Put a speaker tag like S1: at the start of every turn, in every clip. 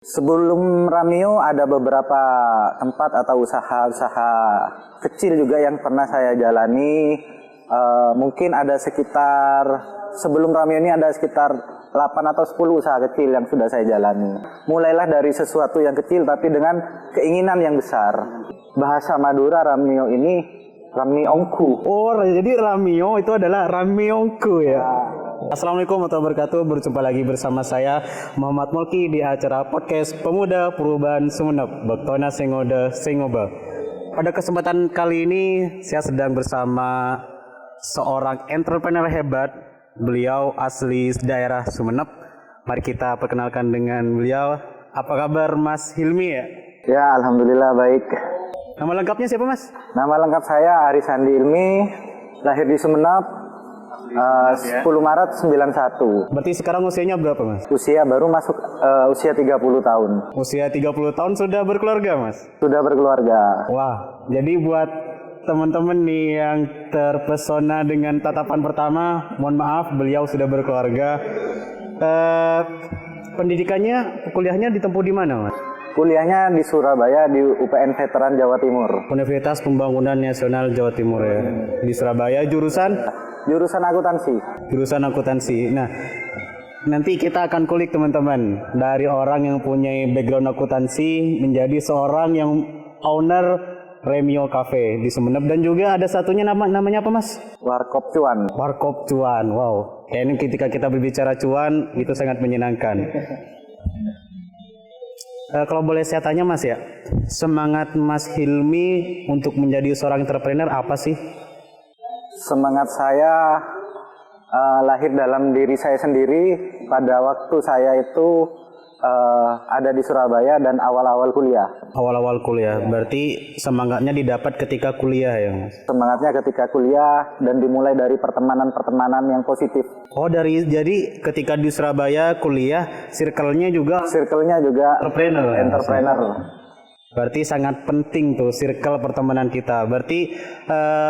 S1: Sebelum Ramio ada beberapa tempat atau usaha-usaha kecil juga yang pernah saya jalani. Mungkin ada sekitar, sebelum Ramio ini ada sekitar 8 atau 10 usaha kecil yang sudah saya jalani. Mulailah dari sesuatu yang kecil tapi dengan keinginan yang besar. Bahasa Madura Ramio ini Ramiongku.
S2: Oh, jadi Ramio itu adalah Ramiongku ya. Assalamualaikum warahmatullahi wabarakatuh. Berjumpa lagi bersama saya Muhammad Mulki di acara podcast Pemuda Perubahan Sumeneb. Bektona Sengoda Sengoba. Pada kesempatan kali ini saya sedang bersama seorang entrepreneur hebat. Beliau asli daerah Sumeneb. Mari kita perkenalkan dengan beliau. Apa kabar Mas Hilmi ya?
S1: Ya, alhamdulillah baik.
S2: Nama lengkapnya siapa Mas?
S1: Nama lengkap saya Aris Sandi Ilmi, lahir di Sumeneb. 10 Maret 91.
S2: Berarti sekarang usianya berapa Mas?
S1: Usia baru masuk usia 30 tahun.
S2: Usia 30 tahun sudah berkeluarga Mas?
S1: Sudah berkeluarga.
S2: Wah, jadi buat teman-teman nih yang terpesona dengan tatapan pertama, mohon maaf beliau sudah berkeluarga. Pendidikannya, kuliahnya ditempuh di mana Mas?
S1: Kuliahnya di Surabaya di UPN Veteran Jawa Timur.
S2: Universitas Pembangunan Nasional Jawa Timur ya. Di Surabaya
S1: Jurusan akuntansi.
S2: Jurusan akuntansi. Nah, nanti kita akan kulik teman-teman dari orang yang punya background akuntansi menjadi seorang yang owner Remio Cafe di Sumeneb, dan juga ada satunya namanya apa Mas?
S1: Warkop Cuan.
S2: Warkop Cuan. Wow. Ini ketika kita berbicara cuan itu sangat menyenangkan. Kalau boleh saya tanya Mas ya, semangat Mas Hilmi untuk menjadi seorang entrepreneur apa sih?
S1: Semangat saya lahir dalam diri saya sendiri pada waktu saya itu ada di Surabaya dan awal-awal kuliah. Awal-awal kuliah,
S2: berarti semangatnya didapat ketika kuliah ya Mas?
S1: Semangatnya ketika kuliah dan dimulai dari pertemanan-pertemanan yang positif.
S2: Oh, jadi ketika di Surabaya kuliah, circle-nya juga entrepreneur. Berarti sangat penting tuh circle pertemanan kita. Berarti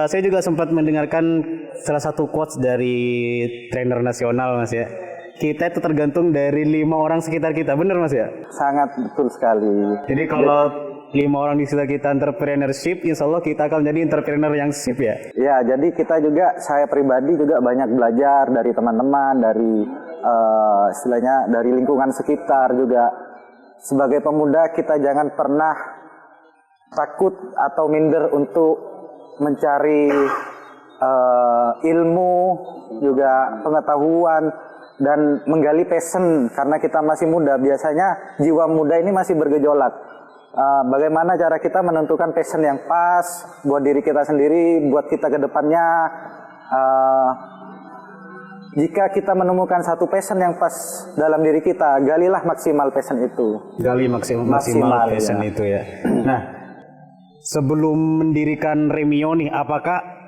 S2: saya juga sempat mendengarkan salah satu quotes dari trainer nasional Mas ya. Kita itu tergantung dari 5 orang sekitar kita, benar Mas ya?
S1: Sangat betul sekali.
S2: Jadi kalau 5 orang di sekitar kita entrepreneurship, insya Allah kita akan menjadi entrepreneur yang sip ya?
S1: Ya, jadi kita juga, saya pribadi juga banyak belajar dari teman-teman, dari istilahnya dari lingkungan sekitar juga. Sebagai pemuda kita jangan pernah takut atau minder untuk mencari ilmu, juga pengetahuan, dan menggali passion karena kita masih muda. Biasanya jiwa muda ini masih bergejolak. Bagaimana cara kita menentukan passion yang pas buat diri kita sendiri, buat kita ke depannya. Jika kita menemukan satu passion yang pas dalam diri kita, galilah maksimal passion itu.
S2: Gali maksimal passion ya. Itu ya. Nah, sebelum mendirikan Remio nih, apakah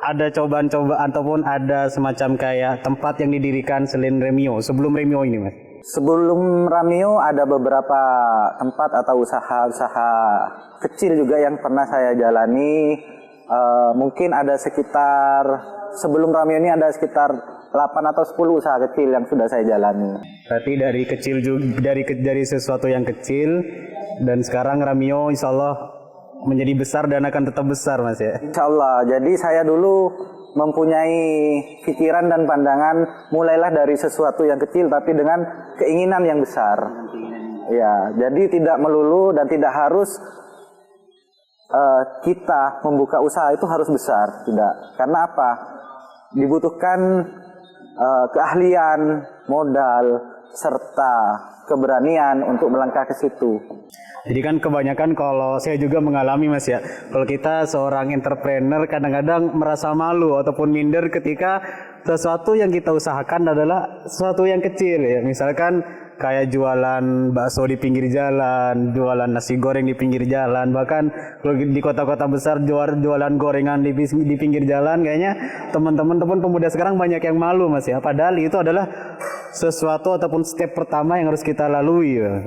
S2: ada cobaan-cobaan ataupun ada semacam kayak tempat yang didirikan selain Remio sebelum Remio ini Mas?
S1: Sebelum Ramio ada beberapa tempat atau usaha-usaha kecil juga yang pernah saya jalani. Mungkin ada sekitar, sebelum Ramio ini ada sekitar 8 atau 10 usaha kecil yang sudah saya jalani.
S2: Berarti dari kecil juga, dari sesuatu yang kecil, dan sekarang Ramio insya Allah menjadi besar dan akan tetap besar Mas ya?
S1: Insya Allah. Jadi saya dulu mempunyai pikiran dan pandangan mulailah dari sesuatu yang kecil tapi dengan keinginan yang besar. Ya, jadi tidak melulu dan tidak harus kita membuka usaha itu harus besar, tidak. Karena apa? Dibutuhkan keahlian, modal, serta keberanian untuk melangkah ke situ.
S2: Jadi kan kebanyakan kalau saya juga mengalami Mas ya, kalau kita seorang entrepreneur kadang-kadang merasa malu ataupun minder ketika sesuatu yang kita usahakan adalah sesuatu yang kecil ya. Misalkan kayak jualan bakso di pinggir jalan, jualan nasi goreng di pinggir jalan, bahkan kalau di kota-kota besar jualan gorengan di pinggir jalan. Kayaknya teman-teman pemuda sekarang banyak yang malu Mas ya, padahal itu adalah sesuatu ataupun step pertama yang harus kita lalui ya.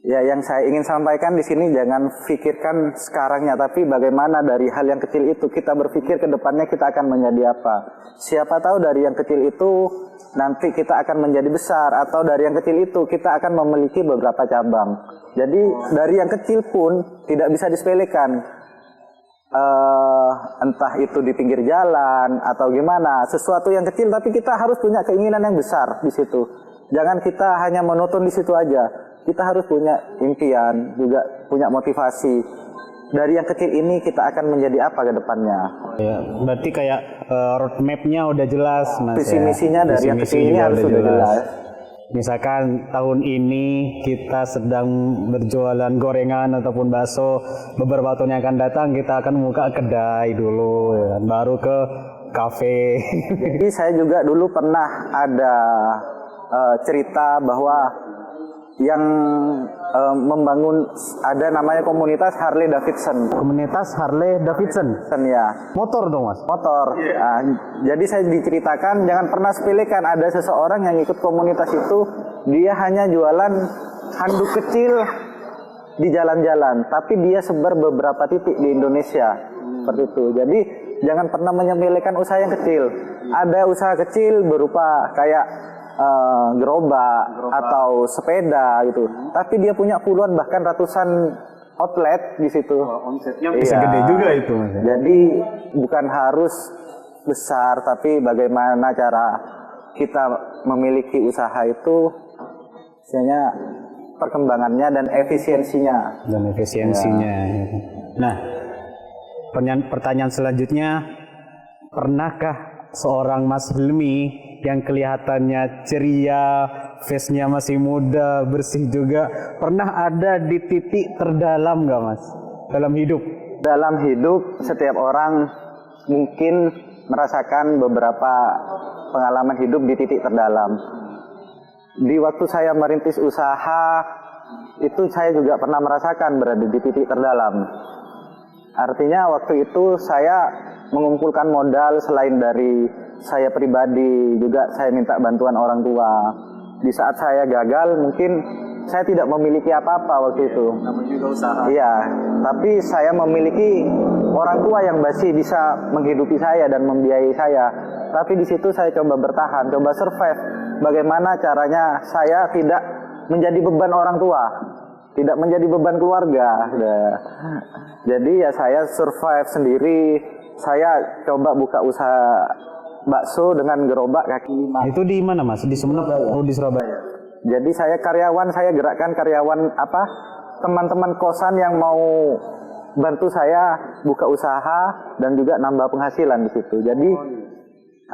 S1: Ya, yang saya ingin sampaikan di sini jangan pikirkan sekarangnya, tapi bagaimana dari hal yang kecil itu kita berpikir ke depannya kita akan menjadi apa. Siapa tahu dari yang kecil itu nanti kita akan menjadi besar, atau dari yang kecil itu kita akan memiliki beberapa cabang. Jadi dari yang kecil pun tidak bisa disepelekan. Entah itu di pinggir jalan atau gimana, sesuatu yang kecil tapi kita harus punya keinginan yang besar di situ. Jangan kita hanya menonton di situ aja. Kita harus punya impian, juga punya motivasi. Dari yang kecil ini kita akan menjadi apa ke depannya.
S2: Ya, berarti kayak roadmap-nya udah jelas, Mas.
S1: Visi misinya
S2: ya.
S1: dari yang kecil ini harus sudah jelas.
S2: Misalkan tahun ini kita sedang berjualan gorengan ataupun bakso, beberapa tahun yang akan datang kita akan membuka kedai dulu, ya, baru ke kafe.
S1: Jadi saya juga dulu pernah ada cerita bahwa yang membangun ada namanya komunitas Harley Davidson.
S2: Komunitas Harley Davidson.
S1: Ya.
S2: Motor dong, Mas.
S1: Motor. Nah, jadi saya diceritakan jangan pernah sepelekan ada seseorang yang ikut komunitas itu, dia hanya jualan handuk kecil di jalan-jalan, tapi dia sebar beberapa titik di Indonesia. Seperti itu. Jadi jangan pernah menyepelekan usaha yang kecil. Ada usaha kecil berupa kayak gerobak atau sepeda gitu, tapi dia punya puluhan bahkan ratusan outlet di situ.
S2: Omsetnya bisa gede juga itu, Mas.
S1: Jadi bukan harus besar, tapi bagaimana cara kita memiliki usaha itu, misalnya perkembangannya dan efisiensinya.
S2: Ya. Nah, pertanyaan selanjutnya, pernahkah seorang Mas Hilmi yang kelihatannya ceria, face-nya masih muda, bersih juga, pernah ada di titik terdalam nggak, Mas, dalam hidup?
S1: Dalam hidup setiap orang mungkin merasakan beberapa pengalaman hidup di titik terdalam. Di waktu saya merintis usaha itu saya juga pernah merasakan berada di titik terdalam. Artinya waktu itu saya mengumpulkan modal, selain dari saya pribadi juga saya minta bantuan orang tua. Di saat saya gagal mungkin saya tidak memiliki apa-apa waktu itu.
S2: Namun juga usaha.
S1: Iya, tapi saya memiliki orang tua yang masih bisa menghidupi saya dan membiayai saya. Tapi di situ saya coba bertahan, coba survive. Bagaimana caranya saya tidak menjadi beban orang tua, tidak menjadi beban keluarga. Jadi ya saya survive sendiri. Saya coba buka usaha bakso dengan gerobak kaki lima.
S2: Itu di mana, Mas? Di Sumeneb atau di Surabaya?
S1: Jadi saya gerakkan karyawan teman-teman kosan yang mau bantu saya buka usaha dan juga nambah penghasilan di situ. Jadi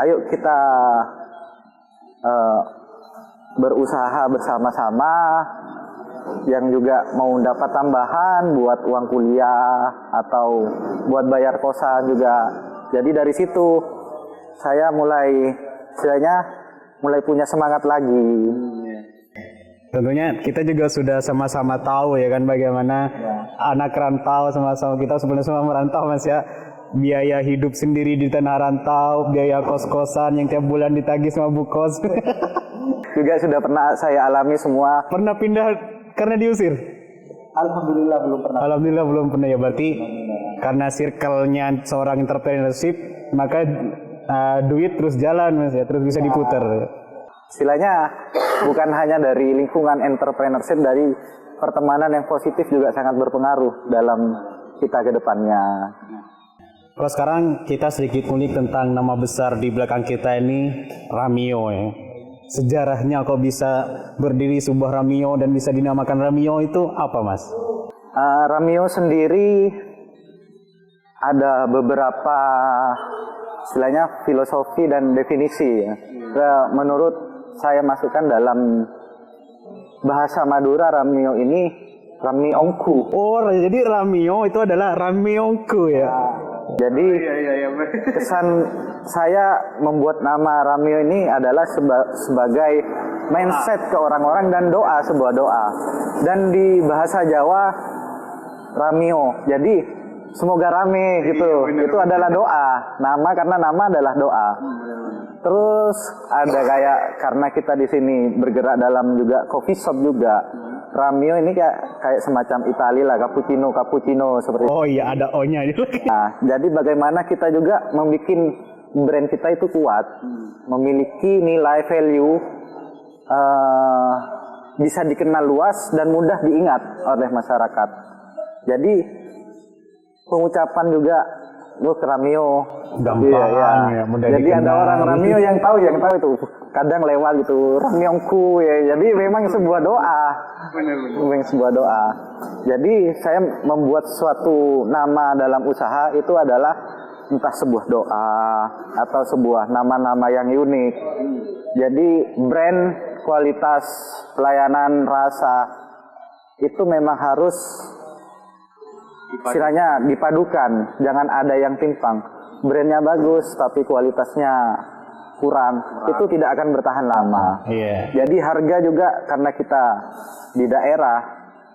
S1: ayo kita berusaha bersama-sama, yang juga mau dapat tambahan buat uang kuliah atau buat bayar kosan juga. Jadi dari situ saya mulai punya semangat lagi.
S2: Tentunya kita juga sudah sama-sama tahu ya kan bagaimana anak rantau sama-sama kita sebenarnya sama merantau, Mas, ya. Biaya hidup sendiri di tanah rantau, biaya kos-kosan yang tiap bulan ditagih sama bu kos.
S1: Juga sudah pernah saya alami semua.
S2: Pernah pindah karena diusir?
S1: Alhamdulillah belum pernah.
S2: Alhamdulillah belum pernah ya. Berarti karena circle-nya seorang entrepreneurship, maka duit terus jalan, Mas, ya, terus bisa diputar.
S1: Istilahnya bukan hanya dari lingkungan entrepreneurship, dari pertemanan yang positif juga sangat berpengaruh dalam kita ke depannya.
S2: Kalau sekarang kita sedikit ulik tentang nama besar di belakang kita ini, Ramio ya. Sejarahnya kok bisa berdiri sebuah Ramio dan bisa dinamakan Ramio itu apa, Mas?
S1: Ramio sendiri ada beberapa istilahnya filosofi dan definisi ya. Menurut saya masukkan dalam bahasa Madura, Ramio ini Ramiongku.
S2: Oh, jadi Ramio itu adalah Ramiongku ya.
S1: Jadi kesan saya membuat nama Ramio ini adalah sebagai mindset ke orang-orang dan doa, sebuah doa. Dan di bahasa Jawa Ramio, jadi semoga rame gitu. Itu adalah doa. Nama karena nama adalah doa. Terus ada kayak karena kita di sini bergerak dalam juga coffee shop juga. Ramio ini kayak semacam Itali lah, cappuccino seperti itu.
S2: Oh iya, ada O-nya.
S1: Nah, jadi bagaimana kita juga membuat brand kita itu kuat, memiliki nilai value, bisa dikenal luas dan mudah diingat oleh masyarakat. Jadi pengucapan juga Ramio
S2: gampang ya, mudah
S1: jadi
S2: dikenal.
S1: ada orang Ramio yang tahu itu kadang lewat gitu Ramioku ya. Jadi memang sebuah doa. Memang sebuah doa. Jadi saya membuat suatu nama dalam usaha itu adalah entah sebuah doa atau sebuah nama-nama yang unik. Jadi brand, kualitas, pelayanan, rasa itu memang harus istilahnya dipadukan, jangan ada yang timpang. Brandnya bagus tapi kualitasnya kurang, itu tidak akan bertahan lama. Jadi harga juga karena kita di daerah,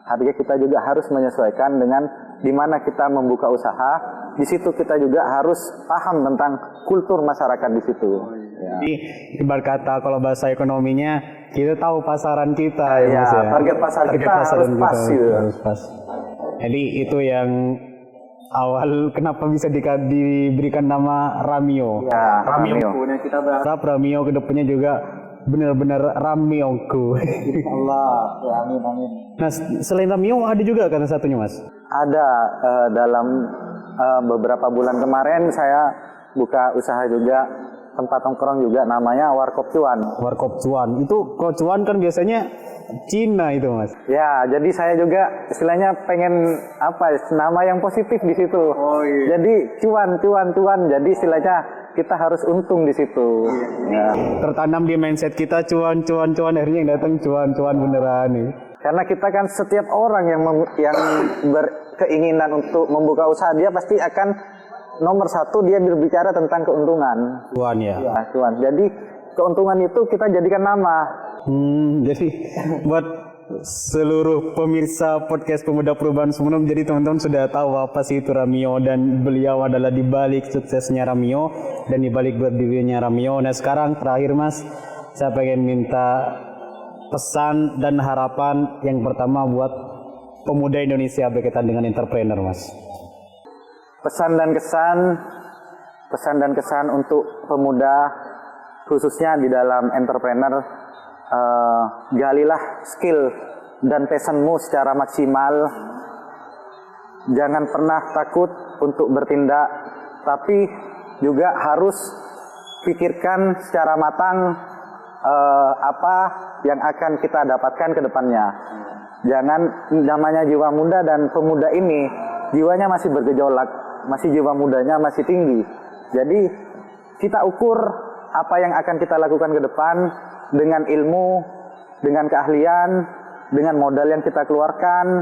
S1: harga kita juga harus menyesuaikan dengan di mana kita membuka usaha. Di situ kita juga harus paham tentang kultur masyarakat di situ.
S2: Jadi ibarat kata kalau bahasa ekonominya kita tahu pasaran kita ya, Mas ya.
S1: Target pasar kita harus pas gitu.
S2: Harus pas. Jadi itu yang awal kenapa bisa diberikan nama Ramio.
S1: Ya,
S2: Ramio. Kita berharap Ramio kedepannya juga benar-benar Ramioku.
S1: Allah, ya, amin.
S2: Nah, selain Ramio ada juga kan satunya, Mas?
S1: Ada dalam beberapa bulan kemarin saya buka usaha juga, tempat nongkrong juga, namanya Warkop Cuan.
S2: Warkop Cuan. Itu kalau cuan kan biasanya Cina itu, Mas.
S1: Ya, jadi saya juga istilahnya pengen nama yang positif di situ. Jadi cuan. Jadi istilahnya kita harus untung di situ. Ya.
S2: Tertanam di mindset kita cuan. Akhirnya yang datang cuan beneran nih.
S1: Karena kita kan setiap orang yang berkeinginan untuk membuka usaha, dia pasti akan nomor satu dia berbicara tentang keuntungan.
S2: Cuan ya.
S1: Cuan. Jadi keuntungan itu kita jadikan nama.
S2: Jadi buat seluruh pemirsa podcast Pemuda Perubahan Sumeneb, jadi teman-teman sudah tahu apa sih itu Ramio, dan beliau adalah dibalik suksesnya Ramio dan dibalik berdirinya Ramio. Nah sekarang terakhir, Mas, saya pengen minta pesan dan harapan yang pertama buat pemuda Indonesia berkaitan dengan entrepreneur, Mas.
S1: Pesan dan kesan untuk pemuda khususnya di dalam entrepreneur. Galilah skill dan passionmu secara maksimal. Jangan pernah takut untuk bertindak, tapi juga harus pikirkan secara matang apa yang akan kita dapatkan ke depannya. Jangan, namanya jiwa muda dan pemuda ini jiwanya masih bergejolak, masih jiwa mudanya masih tinggi. Jadi kita ukur apa yang akan kita lakukan ke depan dengan ilmu, dengan keahlian, dengan modal yang kita keluarkan,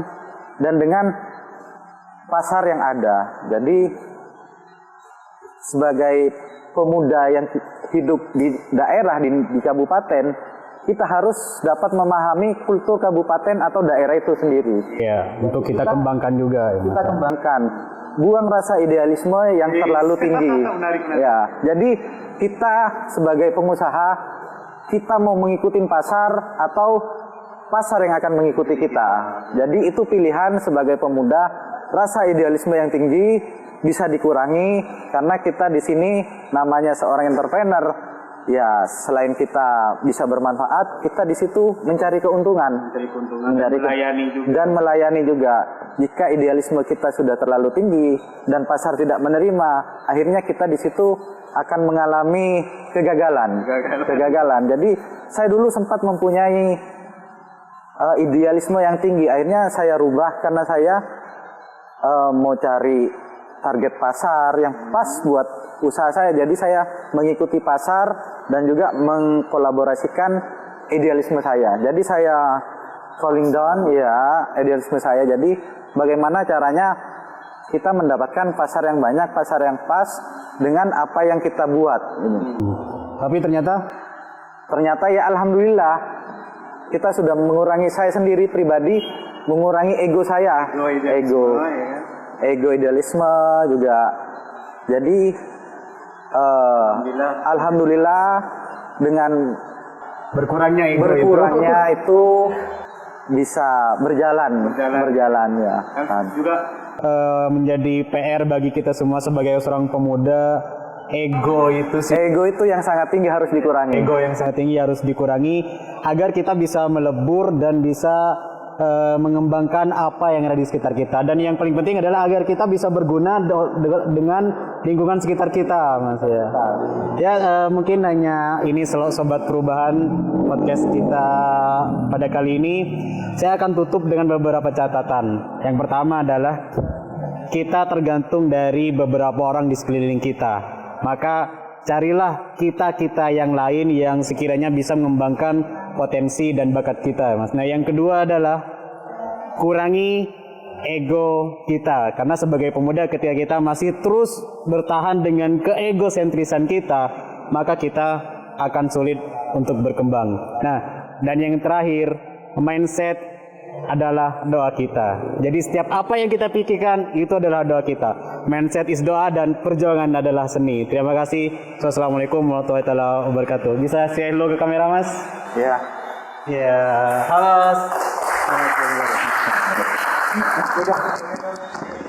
S1: dan dengan pasar yang ada. Jadi sebagai pemuda yang hidup di daerah, di kabupaten, kita harus dapat memahami kultur kabupaten atau daerah itu sendiri.
S2: Ya, untuk kita kembangkan juga.
S1: Kita kembangkan. Buang rasa idealisme yang terlalu tinggi. Ya, jadi kita sebagai pengusaha, kita mau mengikuti pasar atau pasar yang akan mengikuti kita. Jadi itu pilihan sebagai pemuda. Rasa idealisme yang tinggi bisa dikurangi karena kita di sini namanya seorang entrepreneur. Ya, selain kita bisa bermanfaat, kita di situ mencari keuntungan, dan melayani juga. Jika idealisme kita sudah terlalu tinggi dan pasar tidak menerima, akhirnya kita di situ akan mengalami kegagalan. Jadi saya dulu sempat mempunyai idealisme yang tinggi. Akhirnya saya rubah karena saya mau cari target pasar yang pas buat usaha saya. Jadi saya mengikuti pasar dan juga mengkolaborasikan idealisme saya. Jadi saya calling down idealisme saya. Jadi bagaimana caranya kita mendapatkan pasar yang banyak, pasar yang pas dengan apa yang kita buat.
S2: Tapi ternyata
S1: ya alhamdulillah kita sudah mengurangi, saya sendiri pribadi mengurangi ego saya, ego idealisme juga. Jadi alhamdulillah dengan berkurangnya itu bisa berjalan ya.
S2: Juga menjadi PR bagi kita semua sebagai seorang pemuda ego itu sih.
S1: Ego itu yang sangat tinggi harus dikurangi.
S2: Ego yang sangat tinggi harus dikurangi agar kita bisa melebur dan bisa mengembangkan apa yang ada di sekitar kita. Dan yang paling penting adalah agar kita bisa berguna dengan lingkungan sekitar kita, Mas ya. Ya mungkin hanya ini sobat perubahan podcast kita pada kali ini. Saya akan tutup dengan beberapa catatan. Yang pertama adalah kita tergantung dari beberapa orang di sekeliling kita. Maka carilah kita-kita yang lain yang sekiranya bisa mengembangkan potensi dan bakat kita, Mas. Nah, yang kedua adalah kurangi ego kita. Karena sebagai pemuda ketika kita masih terus bertahan dengan keegosentrisan kita, maka kita akan sulit untuk berkembang. Nah, dan yang terakhir, mindset adalah doa kita. Jadi setiap apa yang kita pikirkan itu adalah doa kita. Mindset is doa dan perjuangan adalah seni. Terima kasih. Assalamualaikum warahmatullahi wabarakatuh. Bisa say hello ke kamera, Mas?
S1: Ya.
S2: Ya, halo. Mas.